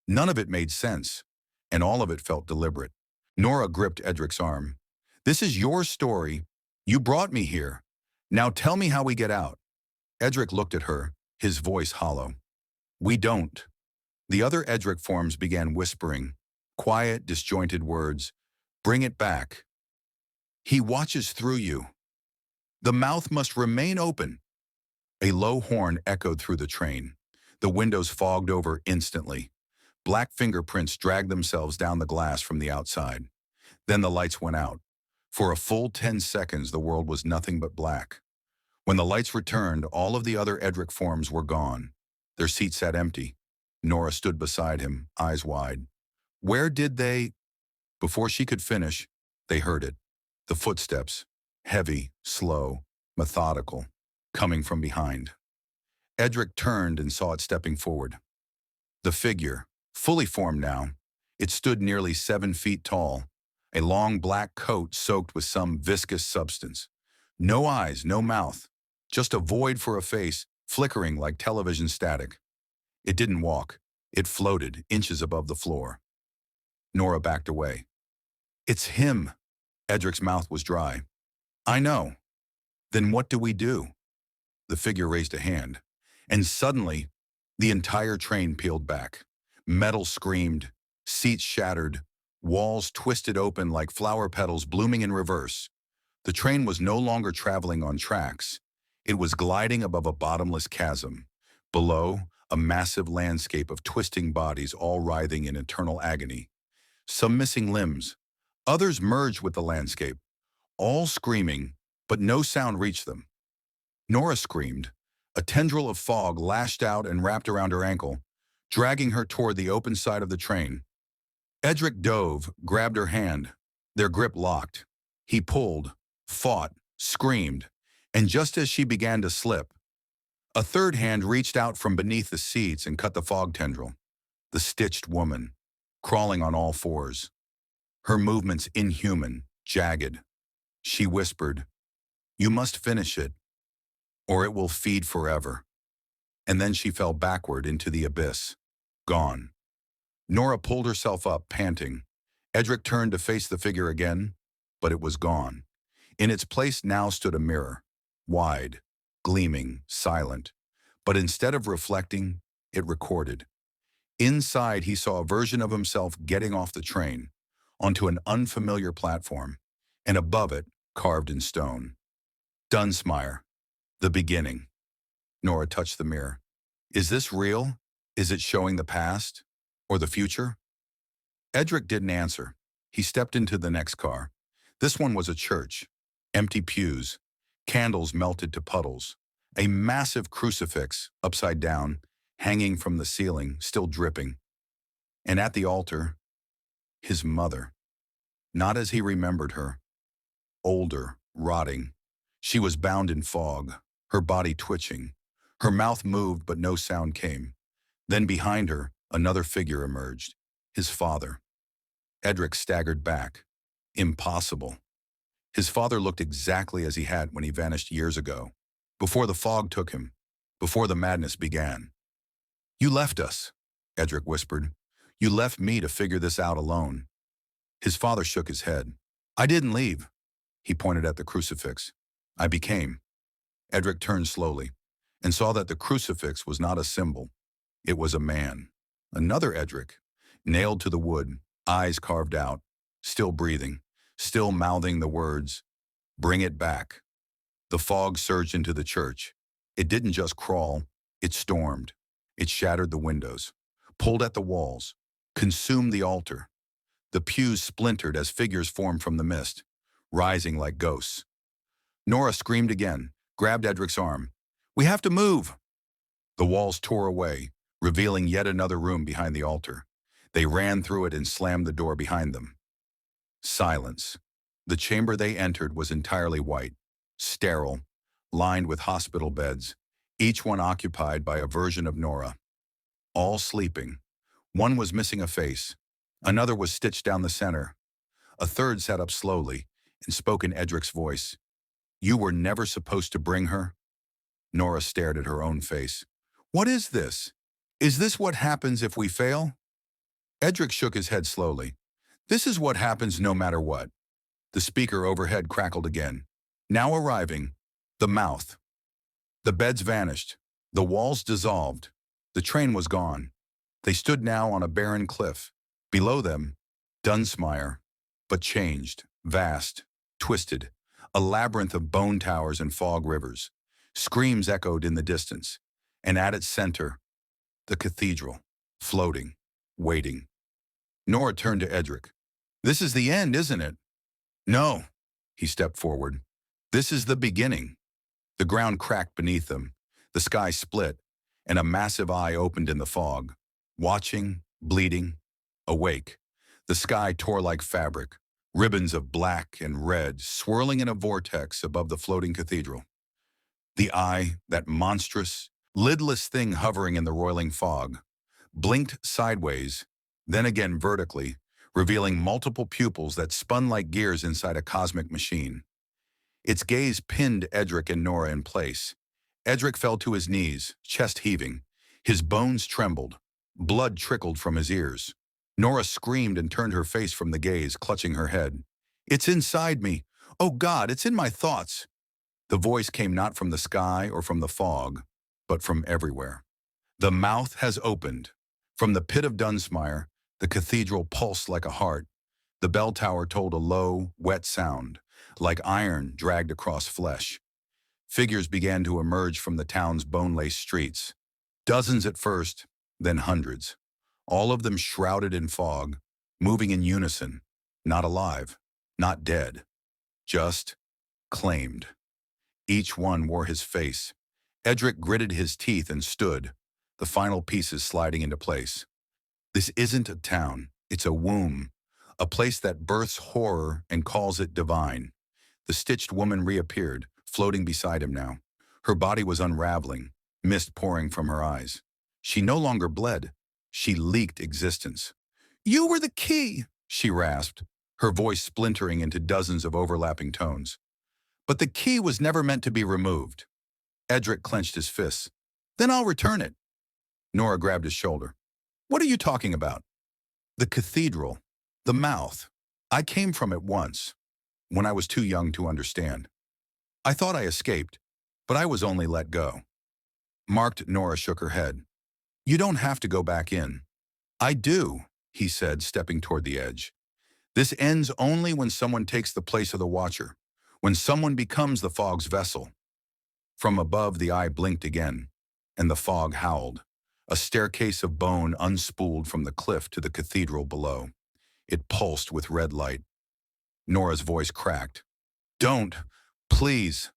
None of it made sense, and all of it felt deliberate. Norah gripped Edric's arm. "This is your story. You brought me here. Now tell me how we get out." Edric looked at her, his voice hollow. "We don't." The other Edric forms began whispering, quiet, disjointed words. "Bring it back. He watches through you. The mouth must remain open." A low horn echoed through the train. The windows fogged over instantly. Black fingerprints dragged themselves down the glass from the outside. Then the lights went out. For a full 10 seconds, the world was nothing but black. When the lights returned, all of the other Edric forms were gone. Their seats sat empty. Norah stood beside him, eyes wide. "Where did they—" Before she could finish, they heard it. The footsteps, heavy, slow, methodical, coming from behind. Edric turned and saw it stepping forward. The figure, fully formed now, it stood nearly 7 feet tall, a long black coat soaked with some viscous substance. No eyes, no mouth, just a void for a face, flickering like television static. It didn't walk. It floated, inches above the floor. Norah backed away. "It's him." Edric's mouth was dry. I know. Then what do we do? The figure raised a hand, and suddenly, the entire train peeled back. Metal screamed, seats shattered, walls twisted open like flower petals blooming in reverse. The train was no longer traveling on tracks. It was gliding above a bottomless chasm. Below, a massive landscape of twisting bodies all writhing in eternal agony. Some missing limbs. Others merged with the landscape, all screaming, but no sound reached them. Norah screamed. A tendril of fog lashed out and wrapped around her ankle, dragging her toward the open side of the train. Edric dove, grabbed her hand. Their grip locked. He pulled, fought, screamed, and just as she began to slip, a third hand reached out from beneath the seats and cut the fog tendril. The stitched woman, crawling on all fours. Her movements inhuman, jagged. She whispered, "You must finish it, or it will feed forever." And then she fell backward into the abyss, gone. Norah pulled herself up, panting. Edric turned to face the figure again, but it was gone. In its place now stood a mirror, wide, gleaming, silent. But instead of reflecting, it recorded. Inside, he saw a version of himself getting off the train, onto an unfamiliar platform, and above it, carved in stone. Dunsmire, the beginning. Norah touched the mirror. Is this real? Is it showing the past? Or the future? Edric didn't answer. He stepped into the next car. This one was a church. Empty pews. Candles melted to puddles. A massive crucifix, upside down, hanging from the ceiling, still dripping. And at the altar, his mother. Not as he remembered her. Older, rotting. She was bound in fog, her body twitching. Her mouth moved, but no sound came. Then behind her, another figure emerged. His father. Edric staggered back. Impossible. His father looked exactly as he had when he vanished years ago. Before the fog took him. Before the madness began. You left us, Edric whispered. You left me to figure this out alone. His father shook his head. I didn't leave. He pointed at the crucifix. I became. Edric turned slowly and saw that the crucifix was not a symbol. It was a man. Another Edric, nailed to the wood, eyes carved out, still breathing, still mouthing the words, "Bring it back." The fog surged into the church. It didn't just crawl, it stormed. It shattered the windows, pulled at the walls, consumed the altar. The pews splintered as figures formed from the mist, rising like ghosts. Norah screamed again, grabbed Edric's arm. We have to move! The walls tore away, revealing yet another room behind the altar. They ran through it and slammed the door behind them. Silence. The chamber they entered was entirely white, sterile, lined with hospital beds, each one occupied by a version of Norah. All sleeping. One was missing a face. Another was stitched down the center. A third sat up slowly and spoke in Edric's voice. You were never supposed to bring her? Norah stared at her own face. What is this? Is this what happens if we fail? Edric shook his head slowly. This is what happens no matter what. The speaker overhead crackled again. Now arriving, the mouth. The beds vanished. The walls dissolved. The train was gone. They stood now on a barren cliff. Below them, Dunsmire, but changed, vast, twisted, a labyrinth of bone towers and fog rivers. Screams echoed in the distance, and at its center, the cathedral, floating, waiting. Norah turned to Edric. This is the end, isn't it? No, he stepped forward. This is the beginning. The ground cracked beneath them, the sky split, and a massive eye opened in the fog. Watching, bleeding, awake. The sky tore like fabric, ribbons of black and red swirling in a vortex above the floating cathedral. The eye, that monstrous, lidless thing hovering in the roiling fog, blinked sideways, then again vertically, revealing multiple pupils that spun like gears inside a cosmic machine. Its gaze pinned Edric and Norah in place. Edric fell to his knees, chest heaving. His bones trembled. Blood trickled from his ears. Norah screamed and turned her face from the gaze, clutching her head. It's inside me. Oh God, it's in my thoughts. The voice came not from the sky or from the fog, but from everywhere. The mouth has opened. From the pit of Dunsmire, the cathedral pulsed like a heart. The bell tower told a low, wet sound, like iron dragged across flesh. Figures began to emerge from the town's bone-laced streets. Dozens at first, then hundreds. All of them shrouded in fog, moving in unison, not alive, not dead, just claimed. Each one wore his face. Edric gritted his teeth and stood, the final pieces sliding into place. This isn't a town, it's a womb, a place that births horror and calls it divine. The stitched woman reappeared, floating beside him now. Her body was unraveling, mist pouring from her eyes. She no longer bled. She leaked existence. "You were the key," she rasped, her voice splintering into dozens of overlapping tones. "But the key was never meant to be removed." Edric clenched his fists. "Then I'll return it." Norah grabbed his shoulder. "What are you talking about?" "The cathedral. The mouth. I came from it once, when I was too young to understand. I thought I escaped, but I was only let go." Marked Norah shook her head. "You don't have to go back in." "I do," he said, stepping toward the edge. "This ends only when someone takes the place of the watcher, when someone becomes the fog's vessel." From above, the eye blinked again, and the fog howled. A staircase of bone unspooled from the cliff to the cathedral below. It pulsed with red light. Norah's voice cracked. "Don't, please."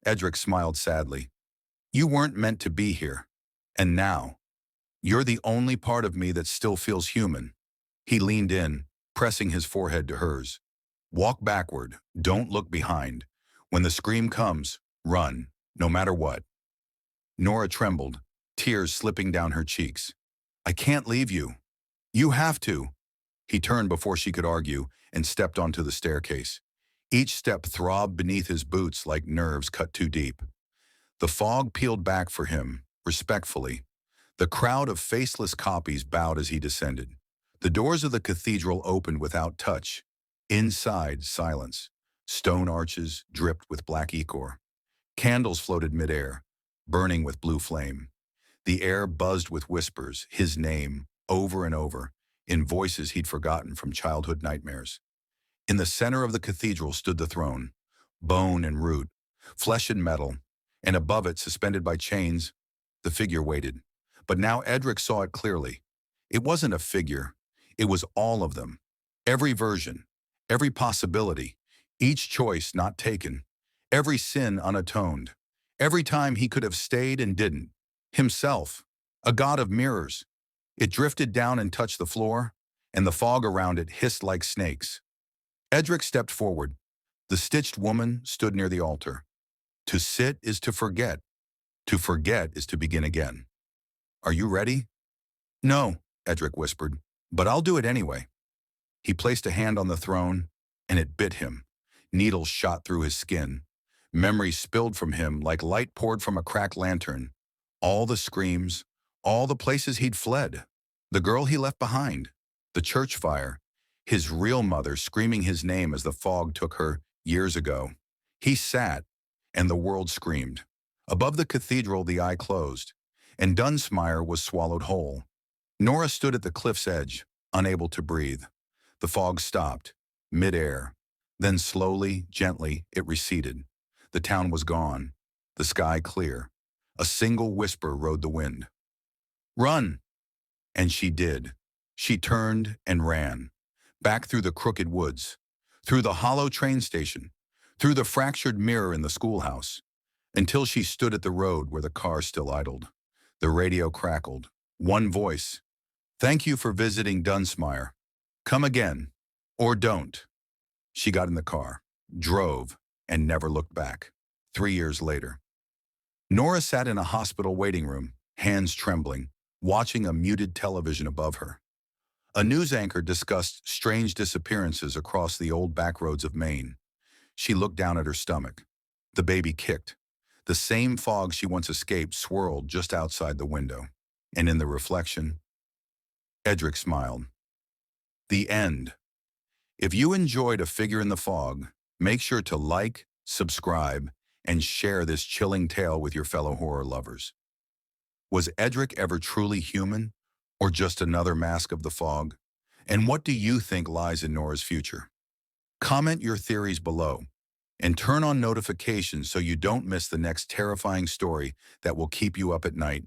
Edric smiled sadly. "You weren't meant to be here. And now, you're the only part of me that still feels human." He leaned in, pressing his forehead to hers. "Walk backward. Don't look behind. When the scream comes, run, no matter what." Norah trembled, tears slipping down her cheeks. "I can't leave you." "You have to." He turned before she could argue and stepped onto the staircase. Each step throbbed beneath his boots like nerves cut too deep. The fog peeled back for him, respectfully. The crowd of faceless copies bowed as he descended. The doors of the cathedral opened without touch. Inside, silence. Stone arches dripped with black ichor. Candles floated midair, burning with blue flame. The air buzzed with whispers, his name, over and over, in voices he'd forgotten from childhood nightmares. In the center of the cathedral stood the throne, bone and root, flesh and metal, and above it, suspended by chains, the figure waited. But now Edric saw it clearly. It wasn't a figure. It was all of them. Every version, every possibility, each choice not taken, every sin unatoned, every time he could have stayed and didn't. Himself, a god of mirrors. It drifted down and touched the floor, and the fog around it hissed like snakes. Edric stepped forward. The stitched woman stood near the altar. To sit is to forget. To forget is to begin again. "Are you ready?" "No," Edric whispered, "but I'll do it anyway." He placed a hand on the throne, and it bit him. Needles shot through his skin. Memory spilled from him like light poured from a cracked lantern. All the screams, all the places he'd fled. The girl he left behind, the church fire, his real mother screaming his name as the fog took her years ago. He sat, and the world screamed. Above the cathedral, the eye closed, and Dunsmire was swallowed whole. Norah stood at the cliff's edge, unable to breathe. The fog stopped, mid-air. Then slowly, gently, it receded. The town was gone, the sky clear. A single whisper rode the wind. "Run!" And she did. She turned and ran. Back through the crooked woods, through the hollow train station, through the fractured mirror in the schoolhouse, until she stood at the road where the car still idled. The radio crackled. One voice. "Thank you for visiting Dunsmire. Come again. Or don't." She got in the car, drove, and never looked back. 3 years later. Norah sat in a hospital waiting room, hands trembling, watching a muted television above her. A news anchor discussed strange disappearances across the old backroads of Maine. She looked down at her stomach. The baby kicked. The same fog she once escaped swirled just outside the window. And in the reflection, Edric smiled. The end. If you enjoyed A Figure in the Fog, make sure to like, subscribe, and share this chilling tale with your fellow horror lovers. Was Edric ever truly human, or just another mask of the fog? And what do you think lies in Norah's future? Comment your theories below, and turn on notifications so you don't miss the next terrifying story that will keep you up at night.